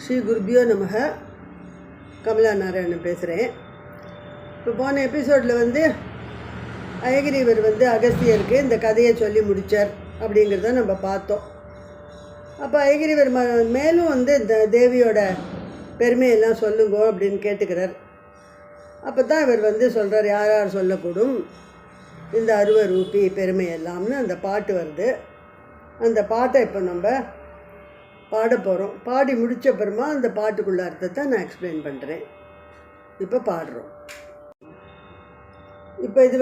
ஸ்ரீ குருபியோ நமக. கமலா நாராயணன் பேசுகிறேன். இப்போ போன எபிசோடில் அயகிரிவர் அகஸ்தியருக்கு இந்த கதையை சொல்லி முடித்தார் அப்படிங்கிறத நம்ம பார்த்தோம். அப்போ அயகிரிவர் மேலும் இந்த தேவியோட பெருமையெல்லாம் சொல்லுங்கோ அப்படின்னு கேட்டுக்கிறார். அப்போ தான் இவர் சொல்கிறார், யார் யார் சொல்லக்கூடும் இந்த அருவரூபி பெருமையெல்லாம்னு அந்த பாட்டு வருது. அந்த பாட்டை இப்போ நம்ம பாட போகிறோம். பாடி முடித்த அப்புறமா அந்த பாட்டுக்குள்ள அர்த்தத்தை நான் எக்ஸ்பிளைன் பண்ணுறேன். இப்போ பாடுறோம். இப்போ இது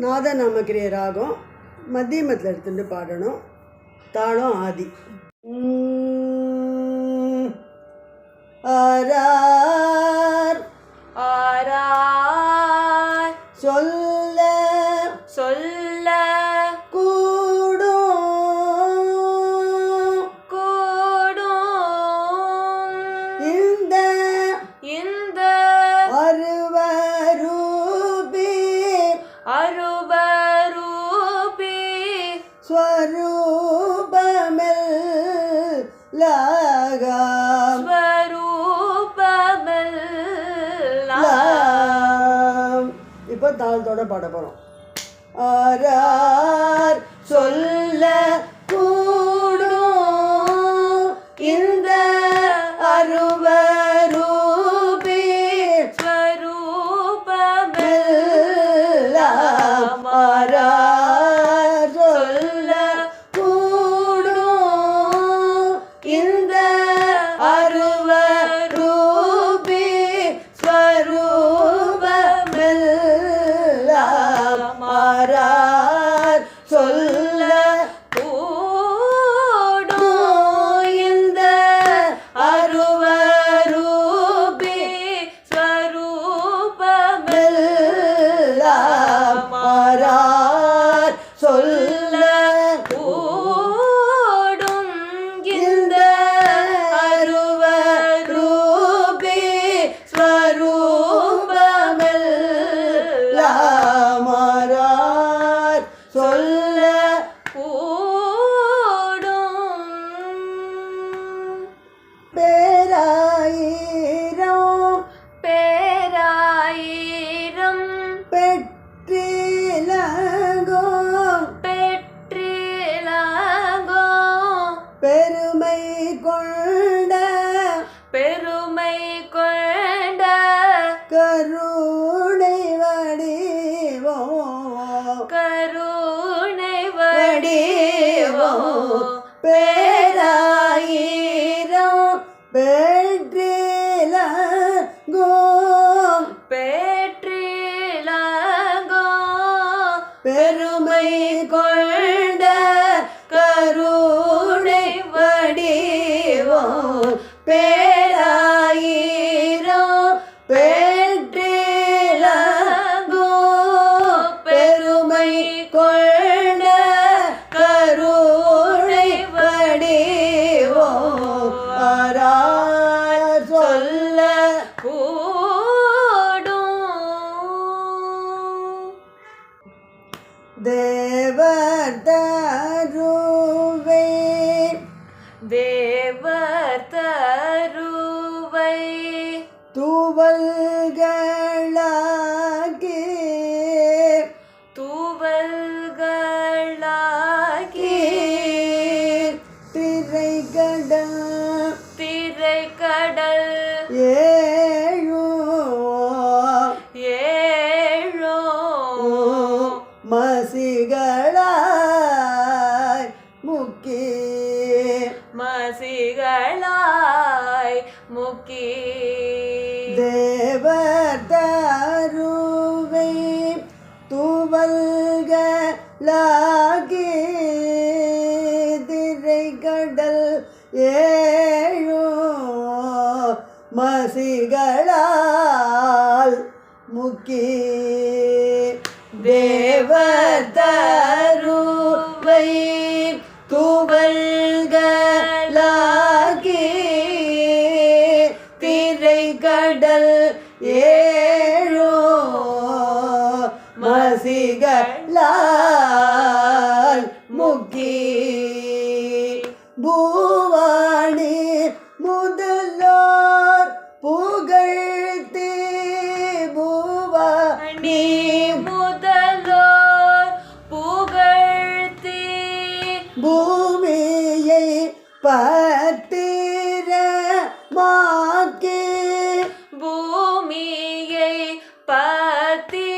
நாத நாமக்கிரிய ராகம், மத்தியமத்தில் எடுத்துட்டு பாடணும். தாளம் ஆதி. ஆரார் ஆரார் சொல்ல சொல்ல கூடும் கூடும் இந்த இந்த அருவரூபி அருவரூபி ஸ்வரூபமெல்லாம் ஸ்வரூபமெல்லாம். இப்போ தாளத்தோட பாட போகிறோம். ஆரார் சொல்ல கூடும் இந்த அருவரூபி ஸ்வரூபமெல்லாம். ஆரார் சொல்ல கூடும் இந்த அருவரூபி ஸ்வரூபமெல்லாம். ஆரார் சொல்ல கூடும் இந்த அருவரூபி ஸ்வரூபமெல்லாம். ஆரார் சொல்ல கூடும் இந்த அருவரூபி ஸ்வரூபமெல்லாம். ஆரார் சொல்ல கூடும் பேராயிரம் பேராயிரம் பெற்றிலங்கும் பெற்றிலங்கோ பெருமை கொண்ட பெருமை கொண்ட கருணை வடிவோம் கருணை வடிவோம் வடிவோ பேராயிரம் பெற்றிலங்கும் பெற்றிலங்கோ பெருமை கொண்ட கருணை வடிவோம் பேராயிரம் பெற்றிலங்கும் பெருமை கொண்ட கருணை வடிவோம். ஆரார் சொல்ல கூடும் தேவர் தருவை தேவர் தருவை தூவல்களாகி தூவல்களாகி திரைகடல் திரைக்கடல் ஏழோ ஏழோ மசிகளாய் முக்கி மசிகளாய் முக்கி தேவர் தருவை தூவல்களாகி திரைகடல் ஏழோ மசிகளால் முக்கி தேவர் தருவை தூவல்களாகி திரைகடல் ஏழோ மசிகளால் முக்கி பூவாணி முதல் பத்திரமாக்கி பூமியை பத்திரமாக்கி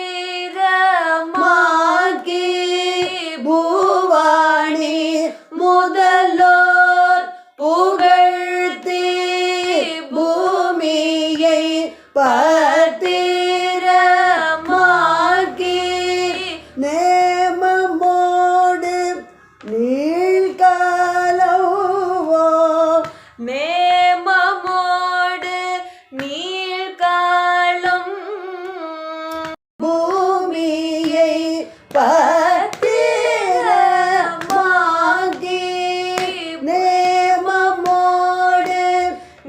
மாக்கி பூவாணி முதலோர் புகழ்த்தி பூமியை பத்திரமாக்கி நேமமோடு நீள்காலவோ நேமமோடு நீள்காலம் பூமியை பத்திரமாக்கி நேமமோடு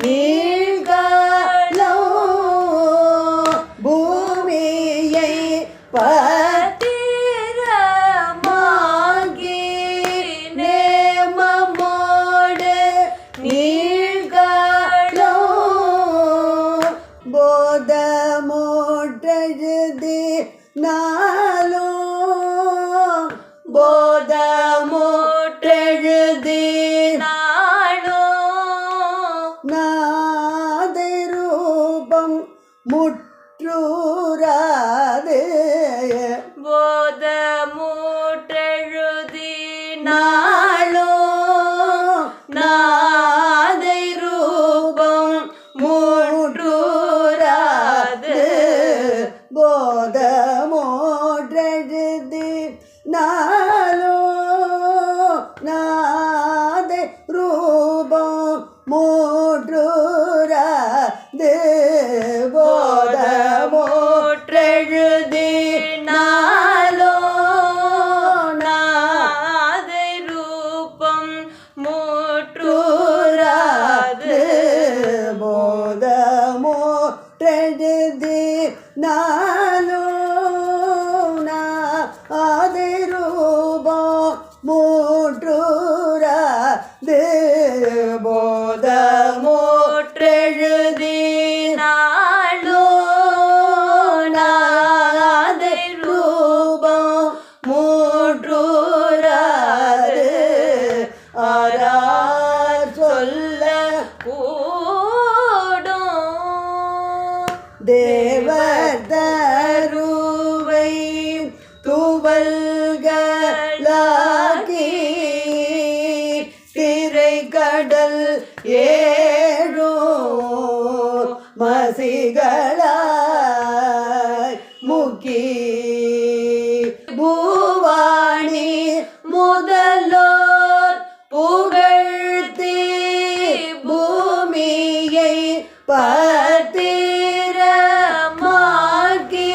நீள்காலம் பூமியை பத்திரமாக்கி நேமமோடு நீள்காலம் போதமோற்றெழுதி நாளும் போதமோற்றெழுதி நாளோ நாதை ரூபம் முற்றூராது போதமூற்றெழுதி நாளோ நாதை ரூபம் முற்றூராது போதமோற்றெழுதி நாளோ நாதை ரூபம் முற்றூராது போதமோற்றெழுதி நாளோ நாதை ரூபம் முற்றூராது மூற்றூராது போதமோற்றெழுதி நாளோ நாதை ரூபம் முற்றூராது போதமோற்றெழுதி நாளோ நாதை ரூபம் முற்றூராது ஆரார் சொல்ல கூடும் தேவர் தருவை துவல்களாகி திரைக்கடல் ஏழோ மசிகளாய் முக்கி பூவாணி முதலோர் புகழ்த்தி பூமியை பத்திரமாக்கி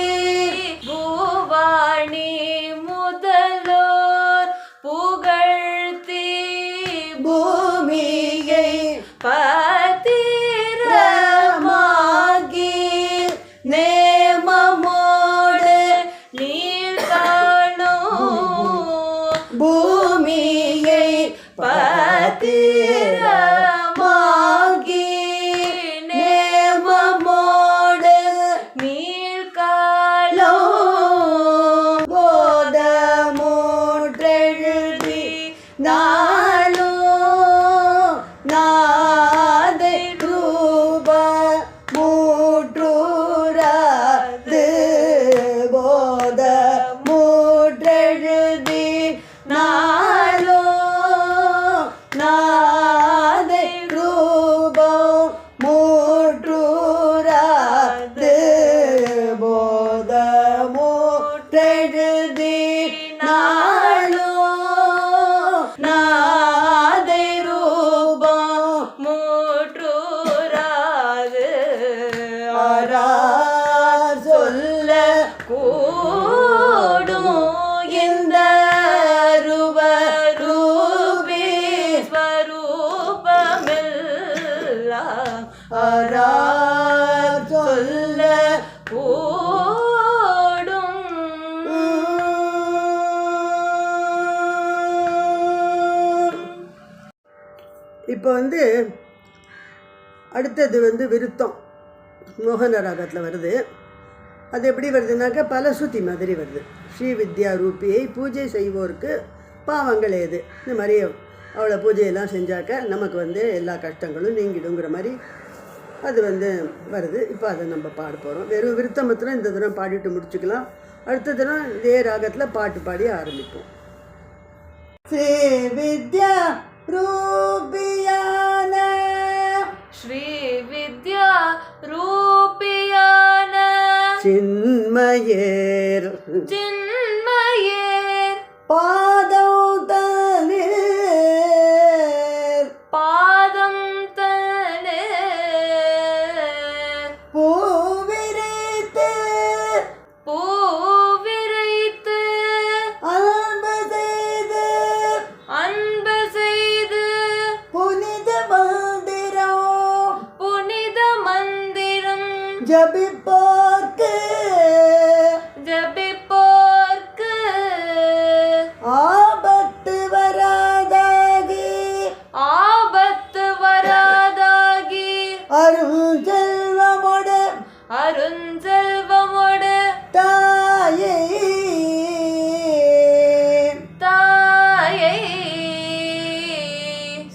பூவாணி முதலோர் புகழ்த்தி பூமியை பத்திரமாகி நேமமோடு நீள்காணும் பூமியை பத்திரமாகி நேமமோடு நீள்காலம் போதமோற்றெழுதி நாளோ நாதை ரூப முற்றூராது போதமோற்றெழுதி நாளோ நாதை ரூபம் முற்றூராது போதமோற்றெழுதி நாளோ நாதை ரூபம் மூற்றூராது ஆரார் சொல்ல கூடும் இந்த ரூபரூபி ஸ்வரூபமெல்லாம் ஆரார் சொல்ல கூடும் இப்போ அடுத்தது விருத்தம் மோகன ராகத்தில் வருது. அது எப்படி வருதுனாக்கா பலசுத்தி மாதிரி வருது. ஸ்ரீ வித்யா ரூபியை பூஜை செய்வோருக்கு பாவங்கள் ஏது, இந்த மாதிரி அவளை பூஜையெல்லாம் செஞ்சாக்க நமக்கு வந்து எல்லா கஷ்டங்களும் நீங்கிடுங்கிற மாதிரி அது வந்து வருது. இப்போ அதை நம்ம பாட போகிறோம். வெறும் விருத்தம் மாத்திரம் இந்த தினம் பாடிட்டு முடிச்சுக்கலாம். அடுத்த தினம் இதே ராகத்தில் பாட்டு பாடி ஆரம்பிப்போம். ஸ்ரீ வித்யா ரூபியான ஸ்ரீ வித்யா ரூபியான சின்மயேர் சின்மயேர் பாதம் தனேர் பாதம் தனே பூவிரைத்து பூவிரைத்து அன்பு செய்து அன்பு செய்து புனித மந்திரம் புனித மந்திரம் ஜபிப்போர்க்கு ஜபிப்போர்க்கு ஆபத்து வராதாகி ஆபத்து வராதாகி அருஞ்செல்வமுடு அருஞ்செல்வமோடு தாயை தாயை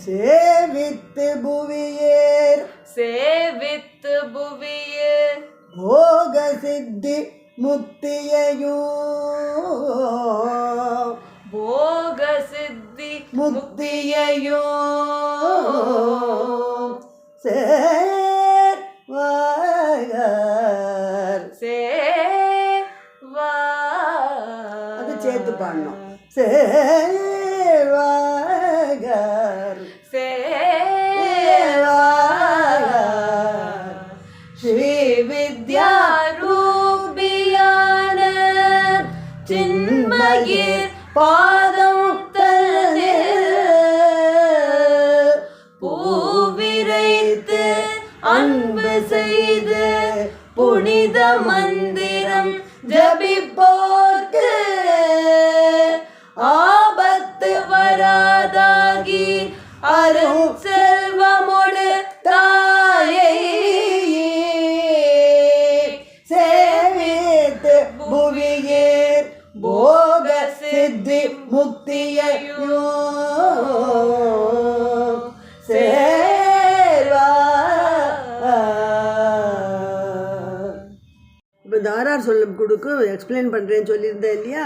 சேவித்து புவியேர் சேவித்து புவியே போக சித்தி முக்தியையும் போக சித்தி முக்தியையும் சேர்வார். சேவா அது சேர்த்து பாடணும். சேர்வார் சேவார் ஸ்ரீ வித்யா ரூபியான சின்மயிர் பாதம் தனே பூவிரைத்து அன்பு செய்து புனித மந்திரம் ஜபிப்போர்க்கு ஆபத்து வராதாகி அருள் செல்வமோடு தாயை சேவித்து புவியேர் போக சித்தி முக்தியையும் சேர்வார். இப்போ இந்த ஆர்ஆர் சொல்லும் கொடுக்கும் எக்ஸ்பிளைன் பண்ணுறேன்னு சொல்லியிருந்தேன் இல்லையா?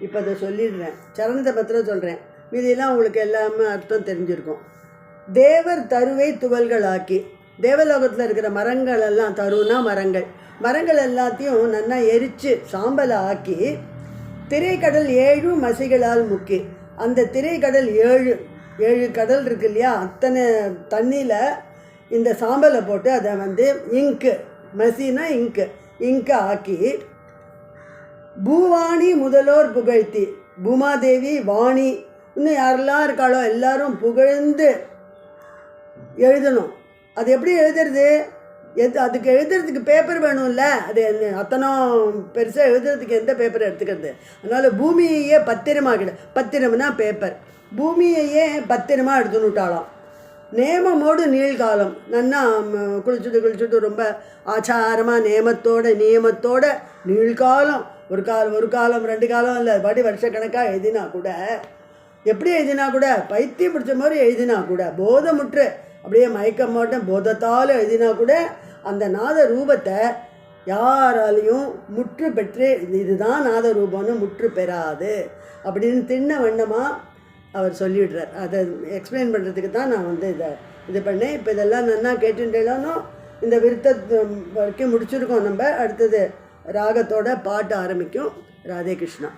இப்போ அதை சொல்லிடுறேன். சரணத்தை பத்திரம் சொல்கிறேன். மீதியெல்லாம் உங்களுக்கு எல்லாமே அர்த்தம் தெரிஞ்சிருக்கும். தேவர் தருவை துவல்களாக்கி, தேவலோகத்தில் இருக்கிற மரங்கள் எல்லாம், தருனா மரங்கள், மரங்கள் எல்லாத்தையும் நல்லா எரித்து சாம்பலை ஆக்கி திரைக்கடல் 7 மசிகளால் முக்கி, அந்த திரைக்கடல் 7 கடல் இருக்கு இல்லையா, அத்தனை தண்ணியில் இந்த சாம்பலை போட்டு அதை வந்து இங்கு, மசினா இங்கு ஆக்கி பூவாணி முதலோர் புகழ்த்தி, பூமாதேவி வாணி இன்னும் யாரெல்லாம் இருக்காளோ எல்லாரும் புகழ்ந்து எழுதணும். அது எப்படி எழுதுறது? அதுக்கு எழுதுறதுக்கு பேப்பர் வேணும்ல. அது அத்தனை பெருசாக எழுதுறதுக்கு எந்த பேப்பர் எடுத்துக்கிறது? அதனால் பூமியையே பத்திரமாக்கிட, பத்திரம்னா பேப்பர், பூமியையே பத்திரமாக எடுத்துன்னு விட்டாலாம். நேமமோடு நீள்காலம், நன்னா குளிச்சுட்டு ரொம்ப ஆச்சாரமாக நியமத்தோட நீள்காலம், ஒரு காலம் 2 காலம் இல்லை, படி வருஷக்கணக்காக எழுதினா கூட, எப்படி எழுதினா கூட, பைத்தியம் பிடிச்ச மாதிரி எழுதினா கூட, போதமுற்று அப்படியே மயக்கம் மாட்டேன் போதத்தால் எழுதினா கூட அந்த நாத ரூபத்தை யாராலையும் முற்று பெற்று இதுதான் நாத ரூபம்னு முற்று பெறாது அப்படின்னு திண்ண வண்ணமாக அவர் சொல்லிடுறார். அதை எக்ஸ்பிளைன் பண்ணுறதுக்கு தான் நான் வந்து இது பண்ணேன். இப்போ இதெல்லாம் நன்னா கேட்டுட்டேலானோ இந்த விருத்த வரைக்கும் முடிச்சிருக்கோம். நம்ம அடுத்தது ராகத்தோட பாட்டு ஆரம்பிக்கும். ராதே கிருஷ்ணா.